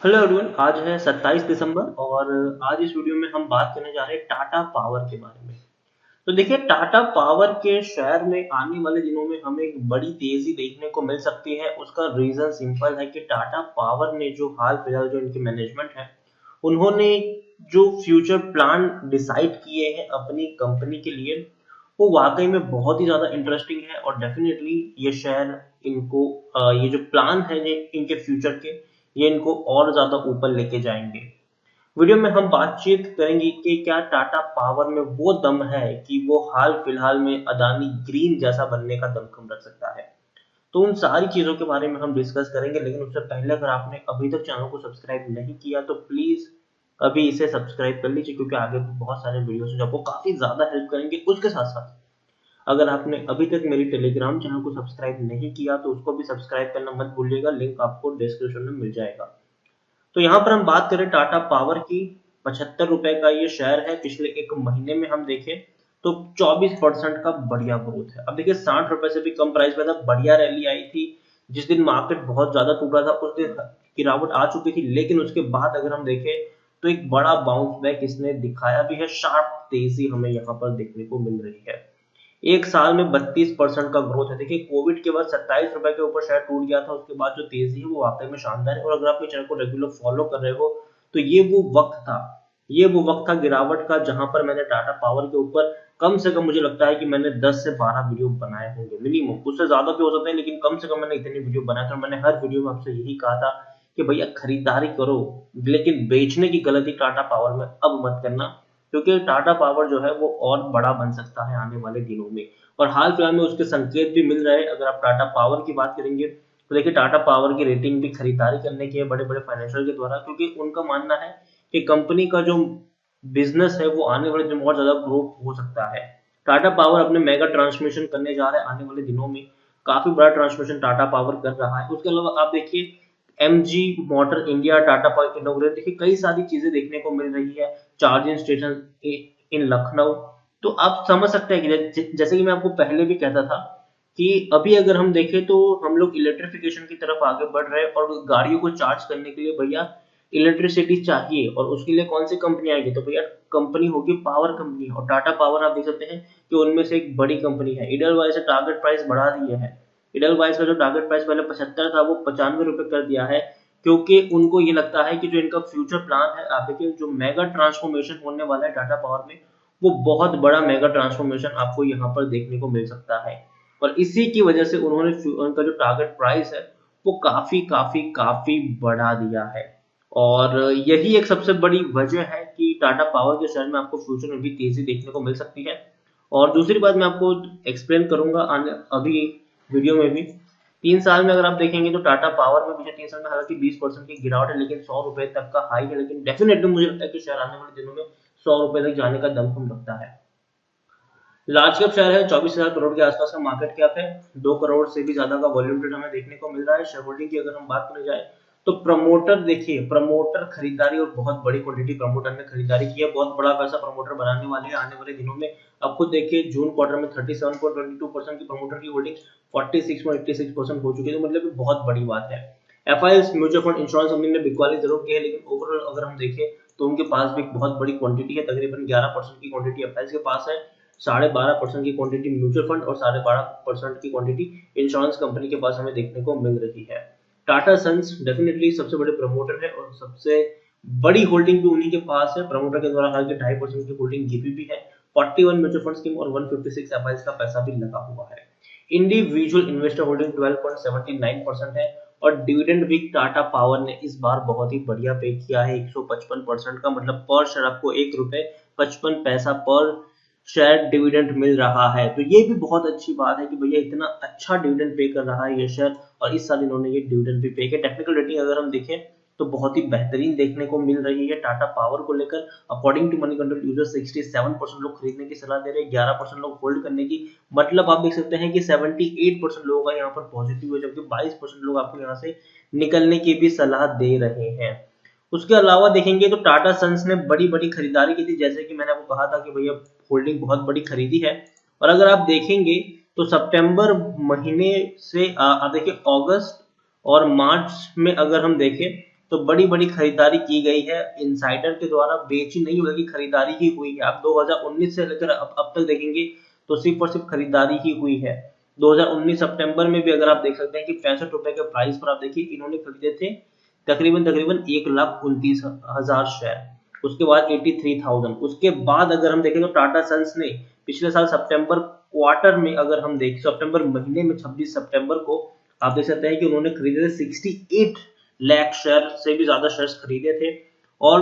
Hello everyone, आज है 27 दिसंबर और आज इस वीडियो में हम बात करने जा रहे हैं टाटा पावर के बारे में। तो देखिए, टाटा पावर के शेयर में आने वाले दिनों में हमें एक बड़ी तेजी देखने को मिल सकती है। उसका रीजन सिंपल है कि टाटा पावर ने जो हाल फिलहाल जो इनकी मैनेजमेंट है, उन्होंने जो फ्यूचर प्लान डिसाइड किए हैं अपनी कंपनी के लिए, वो वाकई में बहुत ही ज्यादा इंटरेस्टिंग है और डेफिनेटली ये शेयर इनको ये जो प्लान है ये इनके फ्यूचर के, ये इनको और ज्यादा ऊपर लेके जाएंगे। वीडियो में हम बातचीत करेंगे कि क्या टाटा पावर में वो दम है कि वो हाल फिलहाल में अदानी ग्रीन जैसा बनने का दमखम रख सकता है। तो उन सारी चीजों के बारे में हम डिस्कस करेंगे, लेकिन उससे पहले अगर आपने अभी तक चैनल को सब्सक्राइब नहीं किया तो प्लीज अभी इसे सब्सक्राइब कर लीजिए, क्योंकि आगे भी बहुत सारे वीडियोस हैं जो आपको काफी ज्यादा हेल्प करेंगे। उसके साथ साथ अगर आपने अभी तक मेरी टेलीग्राम चैनल को सब्सक्राइब नहीं किया तो उसको भी सब्सक्राइब करना मत भूलिएगा, लिंक आपको डिस्क्रिप्शन में मिल जाएगा। तो यहाँ पर हम बात करें टाटा पावर की, 75 रुपए का ये शेयर है। पिछले एक महीने में हम देखें तो 24% का बढ़िया ग्रोथ है। अब देखिए, 60 रुपए से भी कम प्राइस पे था, बढ़िया रैली आई थी। जिस दिन मार्केट बहुत ज्यादा टूटा था उस दिन गिरावट आ चुकी थी, लेकिन उसके बाद अगर हम देखें तो एक बड़ा बाउंस बैक इसने दिखाया भी है। शार्प तेजी हमें यहाँ पर देखने को मिल रही है। एक साल में 32% का ग्रोथ है। देखिए, कोविड के बाद 27 रुपए के ऊपर शेयर टूट गया था, उसके बाद जो तेजी है वो वाकई में शानदार है। और अगर आप चैनल को रेगुलर फॉलो कर रहे हो तो ये वो वक्त था गिरावट का, जहां पर मैंने टाटा पावर के ऊपर कम से कम मुझे लगता है कि मैंने 10 से 12 वीडियो बनाए होंगे मिनिमम। उससे ज्यादा भी हो सकते हैं, लेकिन कम से कम मैंने इतनी वीडियो बनाए थे। और मैंने हर वीडियो में आपसे यही कहा था कि भैया खरीदारी करो, लेकिन बेचने की गलती टाटा पावर में अब मत करना, क्योंकि टाटा पावर जो है वो और बड़ा बन सकता है आने वाले दिनों में। और हाल फिलहाल में उसके संकेत भी मिल रहे हैं। अगर आप टाटा पावर की बात करेंगे तो देखिए, टाटा पावर की रेटिंग भी खरीदारी करने की है बड़े बड़े फाइनेंशियल के द्वारा, क्योंकि उनका मानना है कि कंपनी का जो बिजनेस है वो आने वाले दिनों में बहुत ज्यादा ग्रो हो सकता है। टाटा पावर अपने मेगा ट्रांसमिशन करने जा रहा है आने वाले दिनों में। काफी बड़ा ट्रांसमिशन टाटा पावर कर रहा है। उसके अलावा आप देखिए, MG motor India Tata power इनोग्रेट, देखिए कई सारी चीजें देखने को मिल रही है। चार्जिंग स्टेशन इन लखनऊ। तो आप समझ सकते हैं कि जैसे कि मैं आपको पहले भी कहता था कि अभी अगर हम देखें तो हम लोग इलेक्ट्रिफिकेशन की तरफ आगे बढ़ रहे हैं, और गाड़ियों को चार्ज करने के लिए भैया इलेक्ट्रिसिटी चाहिए। और उसके लिए कौन सी कंपनी आएगी? तो भैया कंपनी होगी पावर कंपनी। और टाटा पावर आप देख सकते हैं कि उनमें से एक बड़ी कंपनी है। इडलवाइस से टारगेट प्राइस बढ़ा दिया है। इडलवाइस का जो टारगेट प्राइस पहले 75 था वो 95 रुपए कर दिया है, क्योंकि उनको ये लगता है कि जो इनका फ्यूचर प्लान है, आप देखिए जो मेगा ट्रांसफॉर्मेशन होने वाला है टाटा पावर में, वो बहुत बड़ा मेगा ट्रांसफॉर्मेशन आपको यहाँ पर देखने को मिल सकता है। और इसी की वजह से उन्होंने उनका जो टारगेट प्राइस है वो काफी काफी काफी बढ़ा दिया है। और यही एक सबसे बड़ी वजह है कि टाटा पावर के शेयर में आपको फ्यूचर में भी तेजी देखने को मिल सकती है। और दूसरी बात मैं आपको एक्सप्लेन करूंगा अभी वीडियो में भी। 3 साल में अगर आप देखेंगे तो टाटा पावर में पिछले 3 साल में हालांकि 20% की गिरावट है, लेकिन 100 रुपए तक का हाई है। लेकिन डेफिनेटली मुझे लगता है कि शेयर आने वाले दिनों में 100 रुपए तक जाने का दमखम रखता है। लार्ज कैप शेयर है, 24,000 करोड़ के आसपास का मार्केट कैप है। 2 करोड़ से भी ज्यादा का वॉल्यूम ट्रेड हमें देखने को मिल रहा है। शेयर होल्डिंग की अगर हम बात करने जाए तो प्रमोटर देखिए, प्रमोटर खरीदारी और बहुत बड़ी क्वांटिटी प्रमोटर ने खरीदारी की है। बहुत बड़ा पैसा प्रमोटर बनाने वाले हैं आने वाले दिनों में। अब खुद देखिए, जून क्वार्टर में 37.22% की प्रमोटर की होल्डिंग 46.86% हो चुकी है। तो मतलब बहुत बड़ी बात है। FIS mutual fund insurance company ने बिकवाली जरूर की है, लेकिन ओवरऑल अगर हम देखें तो उनके पास भी एक बहुत बड़ी क्वांटिटी है। तकरीबन 11% की क्वांटिटी एफआईएस के पास है, 12.5% की क्वांटिटी म्यूचुअल फंड और 12.5% की क्वांटिटी इंश्योरेंस कंपनी के पास हमें देखने को मिल रही है। टाटा सन्स डेफिनेटली सबसे बड़े प्रमोटर है और सबसे बड़ी होल्डिंग भी उन्हीं के पास है। प्रमोटर के द्वारा हालांकि 2.5% की होल्डिंग जीपी भी है। 41 म्यूचुअल फंड स्कीम और 156 एफआईएस का पैसा भी लगा हुआ है। इंडिविजुअल इन्वेस्टर होल्डिंग 12.79% है। और डिविडेंड भी टाटा पावर ने इस बार बहुत ही बढ़िया पे किया है, 155% का। मतलब पर शेयर आपको 1 रुपए 55 पैसा पर शेयर डिविडेंड मिल रहा है। तो ये भी बहुत अच्छी बात है कि भैया इतना अच्छा डिविडेंड पे कर रहा है ये शेयर, और इस साल इन्होंने ये डिविडेंड भी पे किया। टेक्निकल रेटिंग अगर हम देखें तो बहुत ही बेहतरीन देखने को मिल रही है टाटा पावर को लेकर। According to Moneycontrol user 67% लोग खरीदने की सलाह दे रहे हैं, 11% लोग होल्ड करने की। मतलब आप देख सकते हैं कि 78% लोगों का यहाँ पर पॉजिटिव है, जबकि 22% लोग आपको यहाँ से निकलने की भी सलाह दे रहे हैं। उसके अलावा देखेंगे तो टाटा सन्स ने बड़ी बड़ी खरीदारी की थी, जैसे कि मैंने आपको कहा था कि भैया होल्डिंग बहुत बड़ी खरीदी है। और अगर आप देखेंगे तो सितंबर महीने से आप देखिए अगस्त और मार्च में अगर हम देखें तो बड़ी बड़ी खरीदारी की गई है इनसाइडर के द्वारा, बेची नहीं बल्कि खरीदारी ही हुई है। आप 2019 से लेकर अब तक देखेंगे तो सिर्फ और सिर्फ खरीदारी ही हुई है। 2019 सितंबर में भी अगर आप देख सकते हैं कि 65 रुपए के प्राइस पर आप देखिए इन्होंने खरीदे थे तकरीबन 1,29,000 शेयर, उसके बाद 83,000। उसके बाद अगर हम देखें तो टाटा सन्स ने पिछले साल सितंबर क्वार्टर में अगर हम देखें सितंबर महीने में 26 सितंबर को आप देख सकते हैं कि उन्होंने खरीदे थे 68 लाख शेयर से भी ज्यादा शेयर्स खरीदे थे। और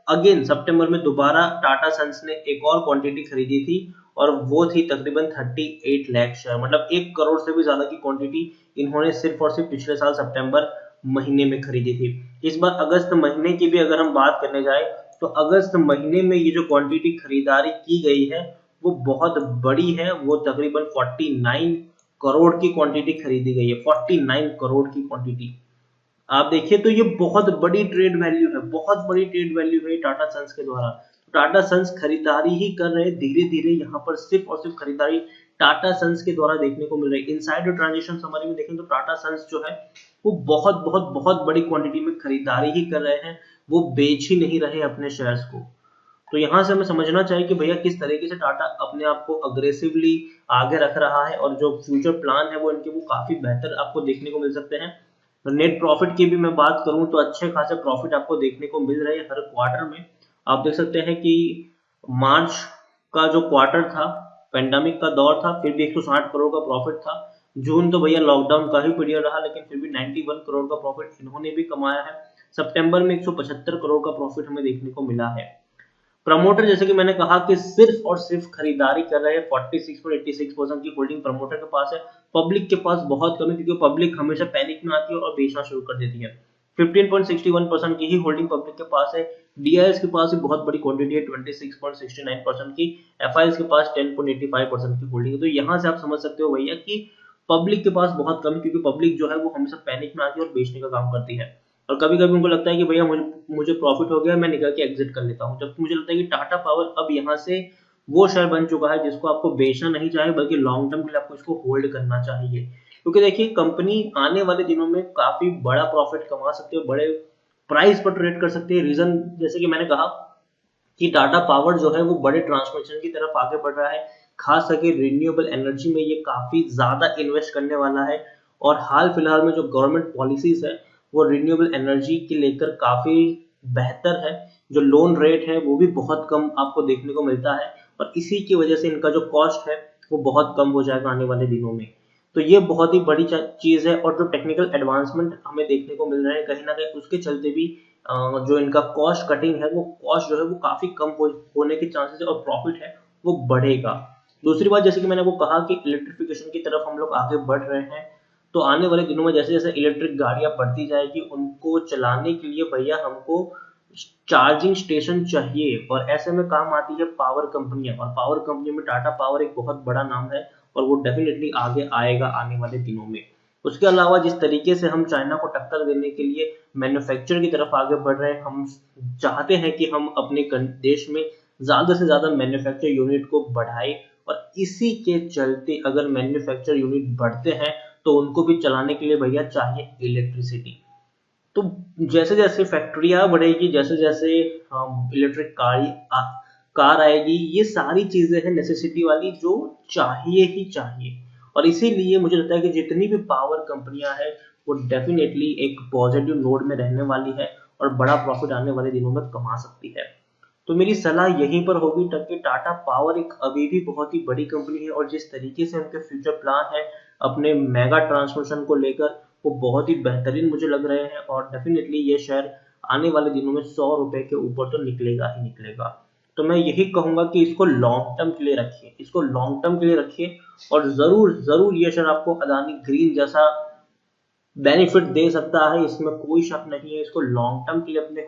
अगेन सितंबर में दोबारा टाटा सन्स ने एक और क्वांटिटी खरीदी थी और वो थी तकरीबन 38 लाख शेयर, मतलब 1 करोड़ से भी ज्यादा की क्वांटिटी इन्होंने सिर्फ और सिर्फ पिछले साल सितंबर महीने में खरीदी थी। इस बार अगस्त महीने की भी अगर हम बात करने जाए तो अगस्त महीने में ये जो क्वांटिटी खरीदारी की गई है वो बहुत बड़ी है, वो तकरीबन 49 करोड़ की क्वांटिटी खरीदी गई है, 49 करोड़ की क्वांटिटी। आप देखिए तो ये बहुत बड़ी ट्रेड वैल्यू है, बहुत बड़ी ट्रेड वैल्यू है टाटा सन्स के द्वारा। टाटा सन्स खरीदारी ही कर रहे हैं धीरे धीरे, यहाँ पर सिर्फ और सिर्फ खरीदारी टाटा सन्स के द्वारा देखने को मिल रही है। इनसाइडर ट्रांजेक्शन समरी में देखें तो टाटा सन्स जो है वो बहुत बहुत बहुत बड़ी क्वांटिटी में खरीदारी ही कर रहे हैं, वो बेच ही नहीं रहे अपने शेयर्स को। तो यहाँ से हमें समझना चाहिए कि भैया किस तरीके से टाटा अपने आप को अग्रेसिवली आगे रख रहा है और जो फ्यूचर प्लान है वो इनके वो काफी बेहतर आपको देखने को मिल सकते हैं। नेट प्रॉफिट की भी मैं बात करूं तो अच्छे खासे प्रॉफिट आपको देखने को मिल रहे हैं हर क्वार्टर में। आप देख सकते हैं कि मार्च का जो क्वार्टर था पेंडेमिक का दौर था फिर भी 160 करोड़ का प्रॉफिट था। जून तो भैया लॉकडाउन का ही पीरियड रहा लेकिन फिर भी 91 करोड़ का प्रॉफिट इन्होंने भी कमाया है। सितंबर में 175 करोड़ का प्रॉफिट हमें देखने को मिला है। प्रमोटर जैसे कि मैंने कहा कि सिर्फ और सिर्फ खरीदारी कर रहे हैं, 46.86% की होल्डिंग प्रमोटर के पास है, पब्लिक के पास बहुत कम है क्योंकि पब्लिक हमेशा पैनिक में आती है और बेचना शुरू कर देती है। 15.61% की ही होल्डिंग पब्लिक के पास है। डीआईएस के पास भी बहुत बड़ी क्वांटिटी है 26.69% की, एफआईएस के पास 10.85% की होल्डिंग है। तो यहाँ से आप समझ सकते हो भैया कि पब्लिक के पास बहुत कम, क्योंकि पब्लिक जो है वो हमेशा पैनिक में आती है और बेचने का काम करती है और कभी कभी उनको लगता है कि भैया मुझे प्रॉफिट हो गया मैं निकल के एग्जिट कर लेता हूँ। जबकि मुझे लगता है कि टाटा पावर अब यहाँ से वो शेयर बन चुका है जिसको आपको बेचना नहीं चाहिए बल्कि लॉन्ग टर्म के लिए आपको इसको होल्ड करना चाहिए, क्योंकि देखिए कंपनी आने वाले दिनों में काफी बड़ा प्रॉफिट कमा सकती है, बड़े प्राइस पर ट्रेड कर सकती है। रीजन जैसे कि मैंने कहा कि टाटा पावर जो है वो बड़े ट्रांसफॉर्मेशन की तरफ आगे बढ़ रहा है, खास करके रिन्यूएबल एनर्जी में ये काफी ज्यादा इन्वेस्ट करने वाला है। और हाल फिलहाल में जो गवर्नमेंट पॉलिसीज है वो रिन्यूएबल एनर्जी के लेकर काफी बेहतर है, जो लोन रेट है वो भी बहुत कम आपको देखने को मिलता है और इसी की वजह से इनका जो कॉस्ट है वो बहुत कम हो जाएगा आने वाले दिनों में। तो ये बहुत ही बड़ी चीज है और जो टेक्निकल एडवांसमेंट हमें देखने को मिल रहे हैं कहीं ना कहीं उसके चलते भी जो इनका कॉस्ट कटिंग है वो कॉस्ट जो है वो काफी कम होने के चांसेस है और प्रॉफिट है वो बढ़ेगा। दूसरी बात जैसे कि मैंने वो कहा कि इलेक्ट्रिफिकेशन की तरफ हम लोग आगे बढ़ रहे हैं, तो आने वाले दिनों में जैसे जैसे इलेक्ट्रिक गाड़ियां बढ़ती जाएगी उनको चलाने के लिए भैया हमको चार्जिंग स्टेशन चाहिए और ऐसे में काम आती है पावर कंपनियां और पावर कंपनी में टाटा पावर एक बहुत बड़ा नाम है और वो डेफिनेटली आगे आएगा आने वाले दिनों में। उसके अलावा जिस तरीके से हम चाइना को टक्कर देने के लिए मैन्युफैक्चर की तरफ आगे बढ़ रहे हैं, हम चाहते हैं कि हम अपने देश में ज्यादा से ज्यादा मैन्युफैक्चर यूनिट को बढ़ाए और इसी के चलते अगर मैन्युफैक्चर यूनिट बढ़ते हैं तो उनको भी चलाने के लिए भैया चाहिए इलेक्ट्रिसिटी। तो जैसे जैसे फैक्ट्रियां बढ़ेगी, जैसे जैसे इलेक्ट्रिक कार आएगी, ये सारी चीजें हैं नेसेसिटी वाली जो चाहिए ही चाहिए। और इसीलिए मुझे लगता है कि जितनी भी पावर कंपनियां हैं वो डेफिनेटली एक पॉजिटिव नोड में रहने वाली है और बड़ा प्रॉफिट आने वाले दिनों में कमा सकती है। तो मेरी सलाह यहीं पर होगी तक कि टाटा पावर एक अभी भी बहुत ही बड़ी कंपनी है और जिस तरीके से उनके फ्यूचर प्लान है अपने मेगा ट्रांसफॉर्मेशन को लेकर वो बहुत ही बेहतरीन मुझे लग रहे हैं और डेफिनेटली ये शेयर आने वाले दिनों में 100 रुपए के ऊपर तो निकलेगा ही निकलेगा। तो मैं यही कहूंगा कि इसको लॉन्ग टर्म के लिए रखिए, इसको लॉन्ग टर्म के लिए रखिए और जरूर जरूर ये शेयर आपको अदानी ग्रीन जैसा बेनिफिट दे सकता है, इसमें कोई शक नहीं है। इसको लॉन्ग टर्म के लिए अपने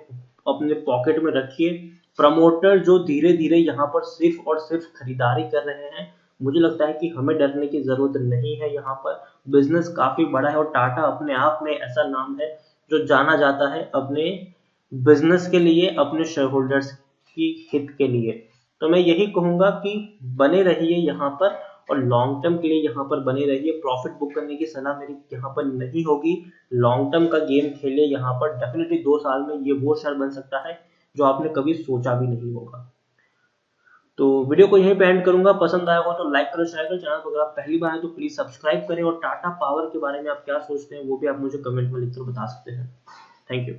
अपने पॉकेट में रखिए। प्रमोटर जो धीरे धीरे यहाँ पर सिर्फ और सिर्फ खरीदारी कर रहे हैं, मुझे लगता है कि हमें डरने की जरूरत नहीं है। यहाँ पर बिजनेस काफी बड़ा है और टाटा अपने आप में ऐसा नाम है जो जाना जाता है अपने बिजनेस के लिए, अपने शेयर होल्डर्स की हित के लिए। तो मैं यही कहूंगा कि बने रहिए यहाँ पर और लॉन्ग टर्म के लिए यहाँ पर बने रहिए। प्रॉफिट बुक करने की सलाह मेरी यहाँ पर नहीं होगी। लॉन्ग टर्म का गेम खेले यहाँ पर, डेफिनेटली 2 साल में ये वो शेयर बन सकता है जो आपने कभी सोचा भी नहीं होगा। तो वीडियो को यहीं पे एंड करूंगा। पसंद आया हो तो लाइक करो, शेयर करो। चैनल पर अगर आप पहली बार है तो प्लीज सब्सक्राइब करें, और टाटा पावर के बारे में आप क्या सोचते हैं वो भी आप मुझे कमेंट में लिखकर बता सकते हैं। Thank you.